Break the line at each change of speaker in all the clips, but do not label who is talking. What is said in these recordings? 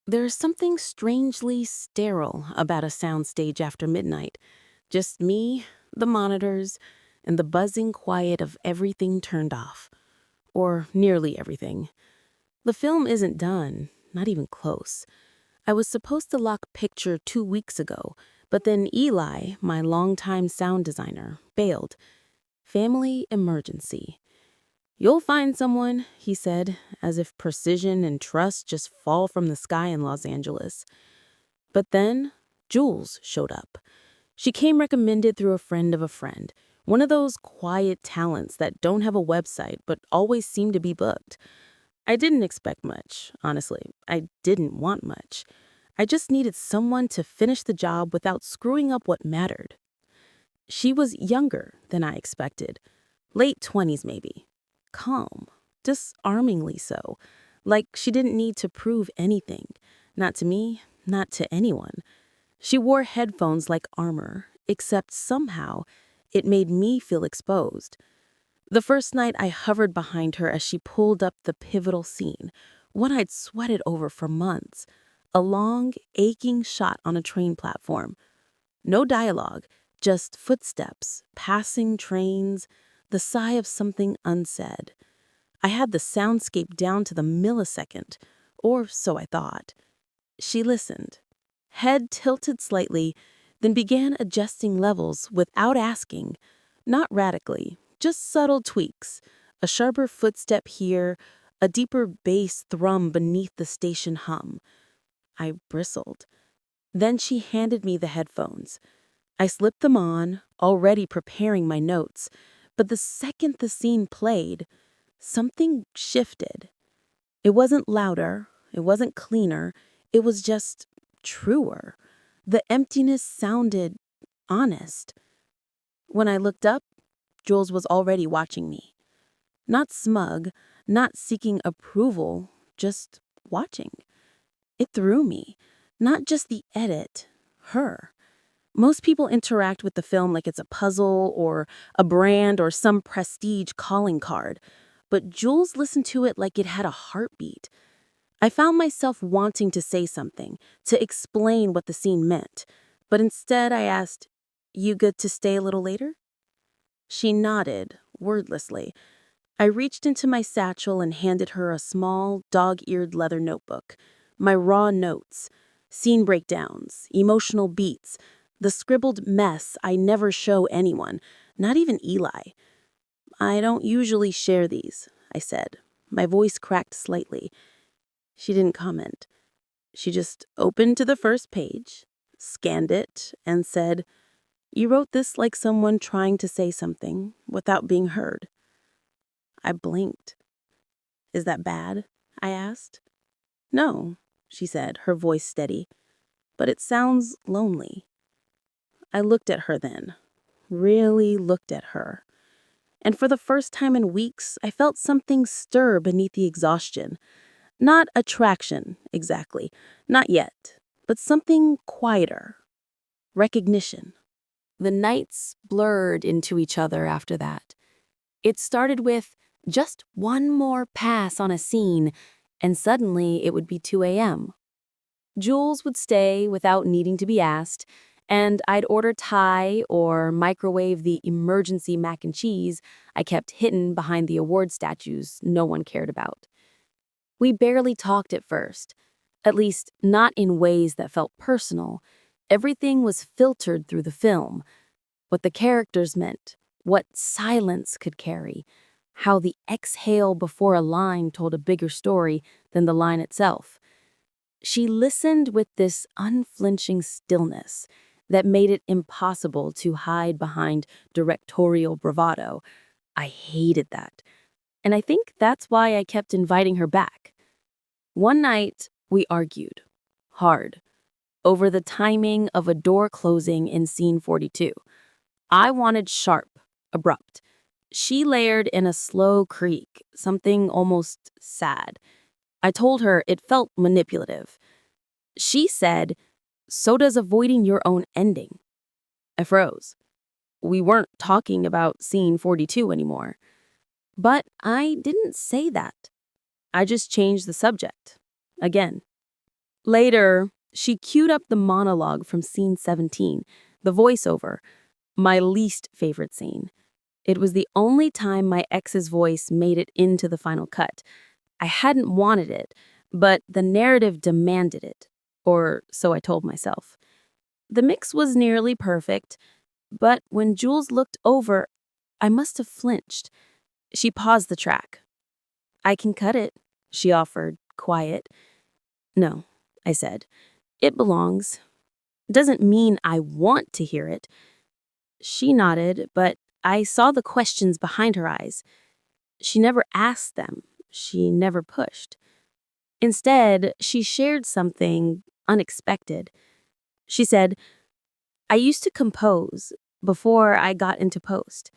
There's something strangely sterile about a soundstage after midnight. Just me, the monitors, and the buzzing quiet of everything turned off. Or nearly everything. The film isn't done, not even close. I was supposed to lock picture 2 weeks ago, but then Eli, my longtime sound designer, bailed. Family emergency. You'll find someone, he said, as if precision and trust just fall from the sky in Los Angeles. But then, Jules showed up. She came recommended through a friend of a friend, one of those quiet talents that don't have a website but always seem to be booked. I didn't expect much, honestly. I didn't want much. I just needed someone to finish the job without screwing up what mattered. She was younger than I expected, late 20s maybe. Calm, disarmingly so, like she didn't need to prove anything. Not to me, not to anyone. She wore headphones like armor, except somehow it made me feel exposed. The first night I hovered behind her as she pulled up the pivotal scene, one I'd sweated over for months. A long, aching shot on a train platform. No dialogue, just footsteps, passing trains, the sigh of something unsaid. I had the soundscape down to the millisecond, or so I thought. She listened, head tilted slightly, then began adjusting levels without asking. Not radically, just subtle tweaks. A sharper footstep here, a deeper bass thrum beneath the station hum. I bristled. Then she handed me the headphones. I slipped them on, already preparing my notes, but the second the scene played, something shifted. It wasn't louder, it wasn't cleaner, it was just truer. The emptiness sounded honest. When I looked up, Jules was already watching me. Not smug, not seeking approval, just watching. It threw me. Not just the edit, her. Most people interact with the film like it's a puzzle or a brand or some prestige calling card, but Jules listened to it like it had a heartbeat. I found myself wanting to say something, to explain what the scene meant, but instead I asked, "You good to stay a little later?" She nodded, wordlessly. I reached into my satchel and handed her a small, dog-eared leather notebook. My raw notes, scene breakdowns, emotional beats, the scribbled mess I never show anyone, not even Eli. "I don't usually share these," I said. My voice cracked slightly. She didn't comment. She just opened to the first page, scanned it, and said, "You wrote this like someone trying to say something without being heard." I blinked. "Is that bad?" I asked. "No," she said, her voice steady. "But it sounds lonely." I looked at her then. Really looked at her. And for the first time in weeks, I felt something stir beneath the exhaustion. Not attraction, exactly. Not yet. But something quieter. Recognition. The nights blurred into each other after that. It started with just one more pass on a scene, and suddenly it would be 2 a.m. Jules would stay without needing to be asked, and I'd order Thai or microwave the emergency mac and cheese I kept hidden behind the award statues no one cared about. We barely talked at first, at least not in ways that felt personal. Everything was filtered through the film, what the characters meant, what silence could carry, how the exhale before a line told a bigger story than the line itself. She listened with this unflinching stillness that made it impossible to hide behind directorial bravado. I hated that. And I think that's why I kept inviting her back. One night, we argued. Hard. Over the timing of a door closing in scene 42. I wanted sharp, abrupt. She layered in a slow creak, something almost sad. I told her it felt manipulative. She said, "So does avoiding your own ending." I froze. We weren't talking about scene 42 anymore. But I didn't say that. I just changed the subject. Again. Later, she queued up the monologue from scene 17, the voiceover, my least favorite scene. It was the only time my ex's voice made it into the final cut. I hadn't wanted it, but the narrative demanded it, or so I told myself. The mix was nearly perfect, but when Jules looked over, I must have flinched. She paused the track. "I can cut it," she offered, quiet. "No," I said. "It belongs. Doesn't mean I want to hear it." She nodded, but I saw the questions behind her eyes. She never asked them. She never pushed. Instead, she shared something unexpected. She said, "I used to compose before I got into post.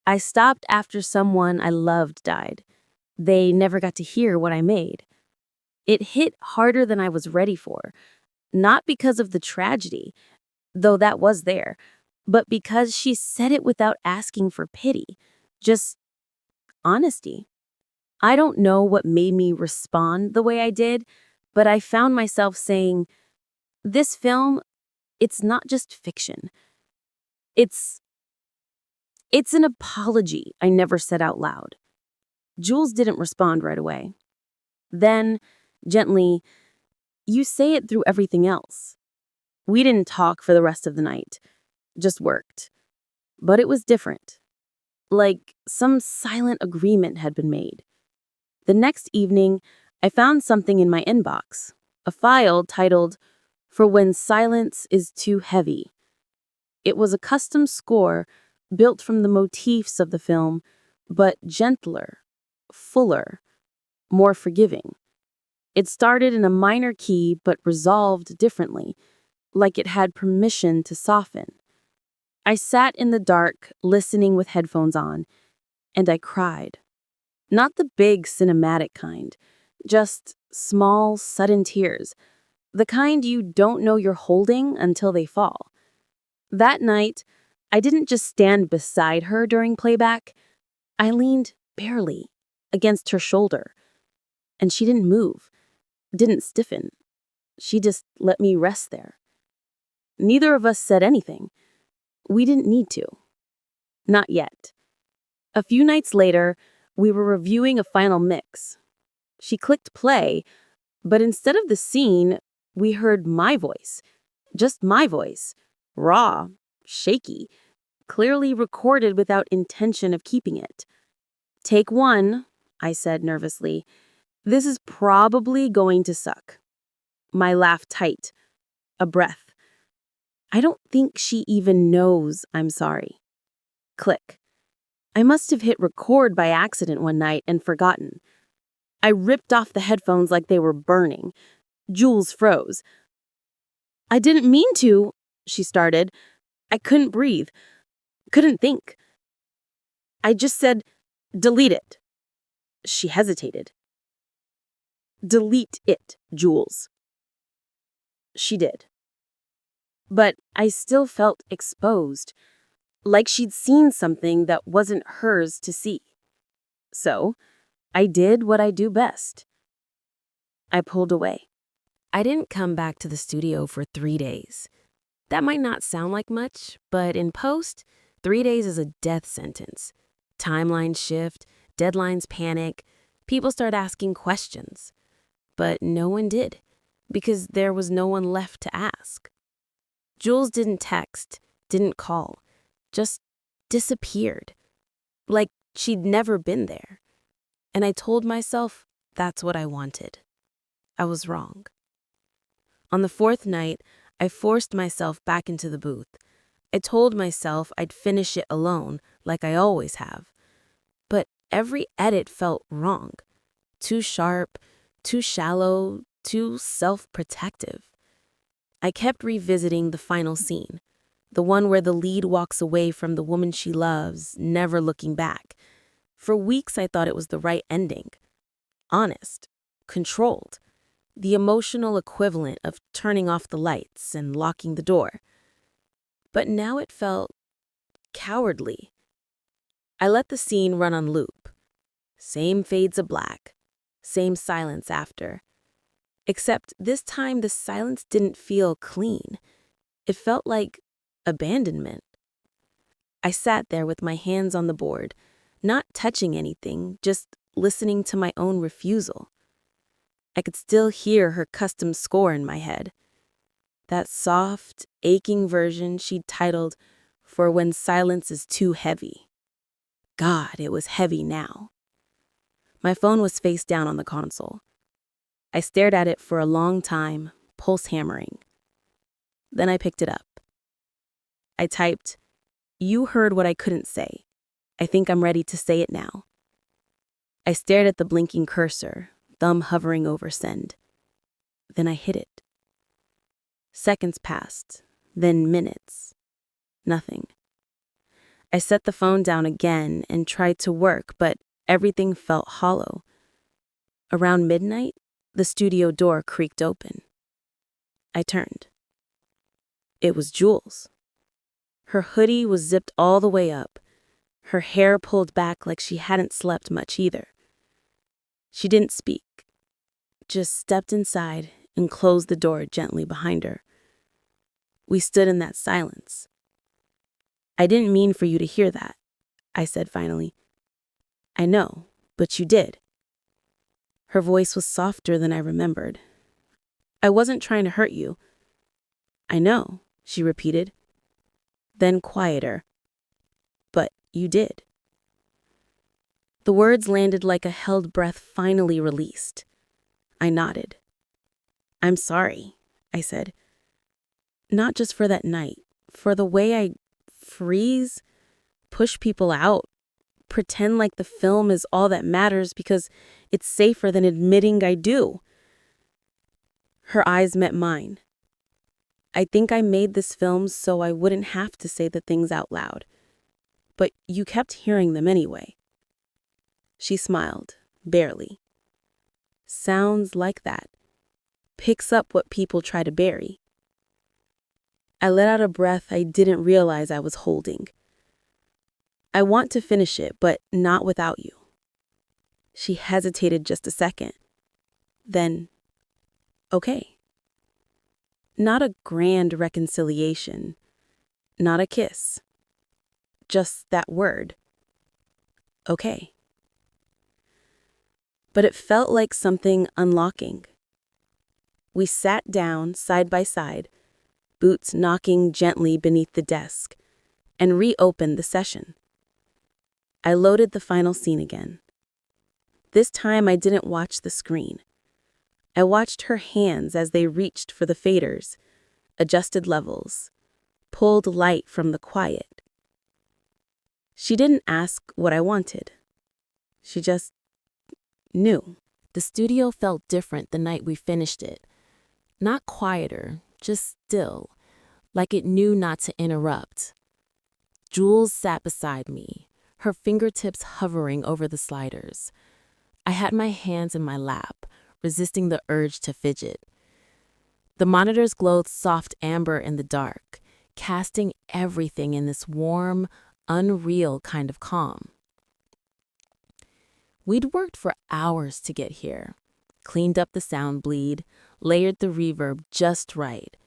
I stopped after someone I loved died. They never got to hear what I made. It hit harder than I was ready for, not because of the tragedy, though that was there, but because she said it without asking for pity, just honesty." I don't know what made me respond the way I did, but I found myself saying, "This film, it's not just fiction. It's it's an apology I never said out loud." Jules didn't respond right away. Then, gently, "You say it through everything else." We didn't talk for the rest of the night, just worked. But it was different. Like some silent agreement had been made. The next evening, I found something in my inbox, a file titled, "For When Silence is Too Heavy." It was a custom score built from the motifs of the film, but gentler, fuller, more forgiving. It started in a minor key but resolved differently, like it had permission to soften. I sat in the dark, listening with headphones on, and I cried. Not the big cinematic kind, just small, sudden tears, the kind you don't know you're holding until they fall. That night, I didn't just stand beside her during playback. I leaned barely against her shoulder, and she didn't move, didn't stiffen. She just let me rest there. Neither of us said anything. We didn't need to. Not yet. A few nights later, we were reviewing a final mix. She clicked play, but instead of the scene, we heard my voice. Just my voice. Raw, shaky, clearly recorded without intention of keeping it. "Take one," I said nervously. "This is probably going to suck." My laugh tight. A breath. "I don't think she even knows I'm sorry." Click. I must have hit record by accident one night and forgotten. I ripped off the headphones like they were burning. Jules froze. "I didn't mean to," she started. "I couldn't breathe. Couldn't think. I just said, 'Delete it.'" She hesitated. "Delete it, Jules." She did. But I still felt exposed, like she'd seen something that wasn't hers to see. So, I did what I do best. I pulled away. I didn't come back to the studio for 3 days. That might not sound like much, but in post, 3 days is a death sentence. Timelines shift, deadlines panic, people start asking questions. But no one did, because there was no one left to ask. Jules didn't text, didn't call, just disappeared, like she'd never been there. And I told myself that's what I wanted. I was wrong. On the fourth night, I forced myself back into the booth. I told myself I'd finish it alone, like I always have. But every edit felt wrong. Too sharp, too shallow, too self-protective. I kept revisiting the final scene, the one where the lead walks away from the woman she loves, never looking back. For weeks, I thought it was the right ending. Honest, controlled, the emotional equivalent of turning off the lights and locking the door. But now it felt cowardly. I let the scene run on loop. Same fades of black, same silence after. Except this time the silence didn't feel clean. It felt like abandonment. I sat there with my hands on the board, not touching anything, just listening to my own refusal. I could still hear her custom score in my head. That soft, aching version she'd titled, "For When Silence is Too Heavy." God, it was heavy now. My phone was face down on the console. I stared at it for a long time, pulse hammering. Then I picked it up. I typed, "You heard what I couldn't say. I think I'm ready to say it now." I stared at the blinking cursor, thumb hovering over send. Then I hit it. Seconds passed, then minutes. Nothing. I set the phone down again and tried to work, but everything felt hollow. Around midnight, the studio door creaked open. I turned. It was Jules. Her hoodie was zipped all the way up, her hair pulled back like she hadn't slept much either. She didn't speak, just stepped inside and closed the door gently behind her. We stood in that silence. "I didn't mean for you to hear that," I said finally. "I know, but you did." Her voice was softer than I remembered. "I wasn't trying to hurt you." "I know," she repeated. Then quieter. "But you did." The words landed like a held breath finally released. I nodded. "I'm sorry," I said. "Not just for that night, for the way I freeze, push people out, pretend like the film is all that matters because it's safer than admitting I do." Her eyes met mine. "I think I made this film so I wouldn't have to say the things out loud. But you kept hearing them anyway." She smiled, barely. "Sounds like that. Picks up what people try to bury." I let out a breath I didn't realize I was holding. "I want to finish it, but not without you." She hesitated just a second. Then, "Okay." Not a grand reconciliation, not a kiss. Just that word. "Okay." But it felt like something unlocking. We sat down side by side, boots knocking gently beneath the desk, and reopened the session. I loaded the final scene again. This time I didn't watch the screen. I watched her hands as they reached for the faders, adjusted levels, pulled light from the quiet. She didn't ask what I wanted. She just knew. The studio felt different the night we finished it. Not quieter, just still, like it knew not to interrupt. Jules sat beside me, her fingertips hovering over the sliders. I had my hands in my lap, resisting the urge to fidget. The monitors glowed soft amber in the dark, casting everything in this warm, unreal kind of calm. We'd worked for hours to get here, cleaned up the sound bleed, layered the reverb just right,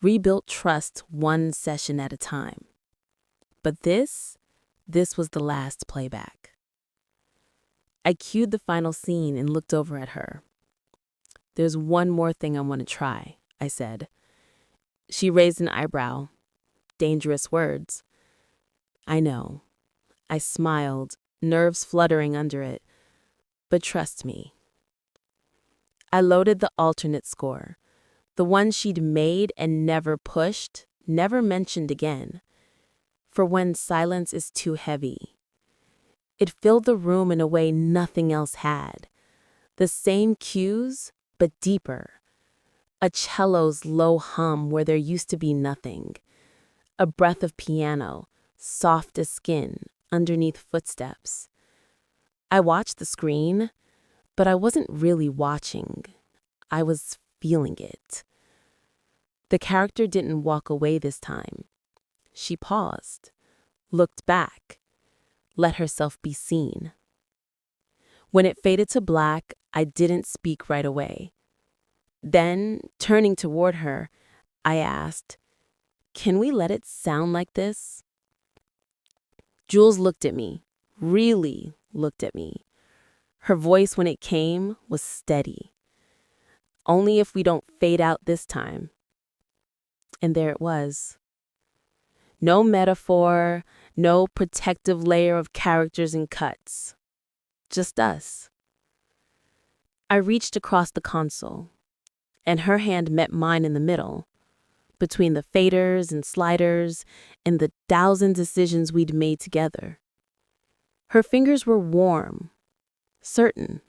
rebuilt trust one session at a time. But this was the last playback. I cued the final scene and looked over at her. "There's one more thing I want to try," I said. She raised an eyebrow. Dangerous words. "I know." I smiled, nerves fluttering under it. "But trust me." I loaded the alternate score, the one she'd made and never pushed, never mentioned again. For When Silence is Too Heavy. It filled the room in a way nothing else had. The same cues, but deeper. A cello's low hum where there used to be nothing. A breath of piano, soft as skin, underneath footsteps. I watched the screen, but I wasn't really watching. I was feeling it. The character didn't walk away this time. She paused, looked back, let herself be seen. When it faded to black, I didn't speak right away. Then, turning toward her, I asked, "Can we let it sound like this?" Jules looked at me, really looked at me. Her voice, when it came, was steady. "Only if we don't fade out this time." And there it was. No metaphor, no protective layer of characters and cuts. Just us. I reached across the console, and her hand met mine in the middle, between the faders and sliders and the thousand decisions we'd made together. Her fingers were warm, certain.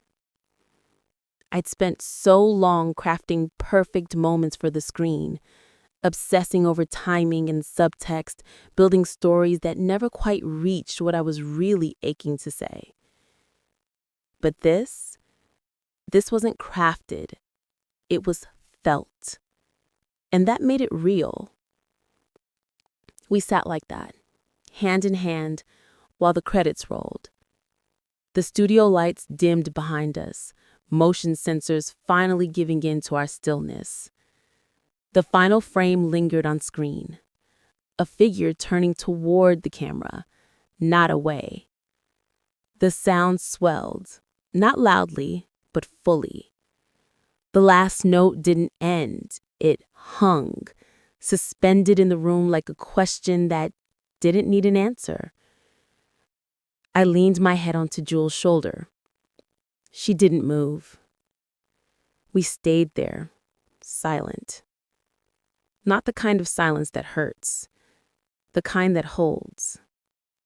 I'd spent so long crafting perfect moments for the screen, obsessing over timing and subtext, building stories that never quite reached what I was really aching to say. But this wasn't crafted. It was felt. And that made it real. We sat like that, hand in hand, while the credits rolled. The studio lights dimmed behind us, motion sensors finally giving in to our stillness. The final frame lingered on screen, a figure turning toward the camera, not away. The sound swelled, not loudly, but fully. The last note didn't end, it hung, suspended in the room like a question that didn't need an answer. I leaned my head onto Jules' shoulder. She didn't move. We stayed there, silent. Not the kind of silence that hurts, the kind that holds.